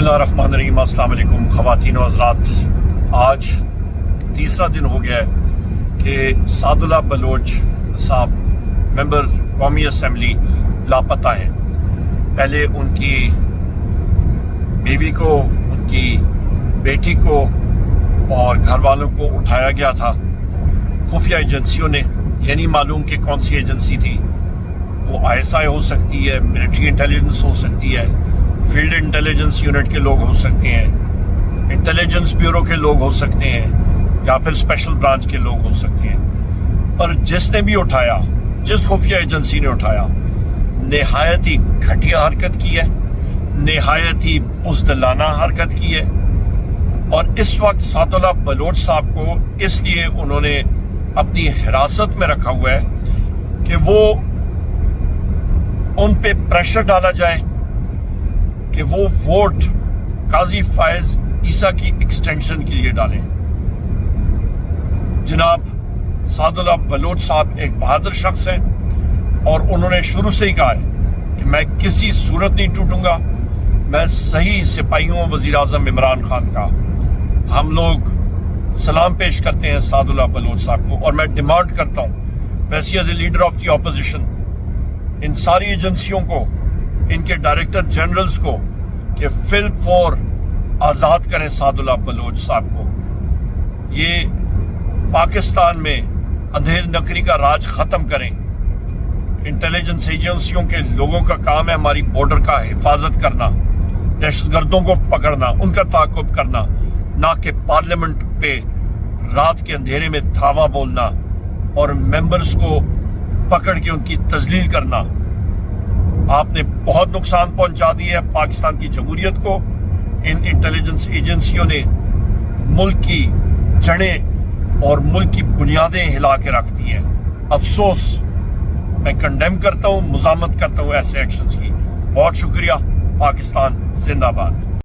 बिस्मिल्लाहिर्रहमानिर्रहीम। अस्सलाम वालेकुम ख़वातीन व हज़रात। आज तीसरा दिन हो गया है कि सादुल्लाह बलोच साहब मेंबर कौमी असम्बली लापता हैं। पहले उनकी बीवी को, उनकी बेटी को और घर वालों को उठाया गया था खुफिया एजेंसियों ने। ये नहीं मालूम कि कौन सी एजेंसी थी। वो ISI हो सकती है, मिलिट्री इंटेलिजेंस हो सकती है, फील्ड इंटेलिजेंस यूनिट के लोग हो सकते हैं, इंटेलिजेंस ब्यूरो के लोग हो सकते हैं, या फिर स्पेशल ब्रांच के लोग हो सकते हैं। पर जिसने भी उठाया, जिस खुफिया एजेंसी ने उठाया, निहायत ही घटिया हरकत की है, निहायत ही बुज़दिलाना हरकत की है। और इस वक्त सादुल्लाह बलोच साहब को इसलिए उन्होंने अपनी हिरासत में रखा हुआ है कि वो उन पे प्रेशर डाला जाए कि वो वोट काजी फायज ईसा की एक्सटेंशन के लिए डालें। जनाब सादुल्लाह बलोच साहब एक बहादुर शख्स हैं और उन्होंने शुरू से ही कहा है कि मैं किसी सूरत नहीं टूटूंगा। मैं सही सिपाही हूं वजीर आजम इमरान खान का। हम लोग सलाम पेश करते हैं सादुल्लाह बलोच साहब को और मैं डिमांड करता हूं वैसे as leader of the opposition इन सारी एजेंसियों को, इनके डायरेक्टर जनरल्स को कि फिल फॉर आज़ाद करें सादुल्लाह बलोच साहब को। ये पाकिस्तान में अंधेर नकरी का राज खत्म करें। इंटेलिजेंस एजेंसियों के लोगों का काम है हमारी बॉर्डर का हिफाजत करना, दहशतगर्दों को पकड़ना, उनका ताक़ुब करना, ना कि पार्लियामेंट पे रात के अंधेरे में धावा बोलना और मेंबर्स को पकड़ के उनकी तजलील करना। आपने बहुत नुकसान पहुंचा दिया है पाकिस्तान की जमहूरियत को। इन इंटेलिजेंस एजेंसियों ने मुल्क की जड़ें और मुल्क की बुनियादें हिला के रख दी हैं। अफसोस, मैं कंडेम करता हूं, मुज़ामत करता हूं ऐसे एक्शंस की। बहुत शुक्रिया। पाकिस्तान जिंदाबाद।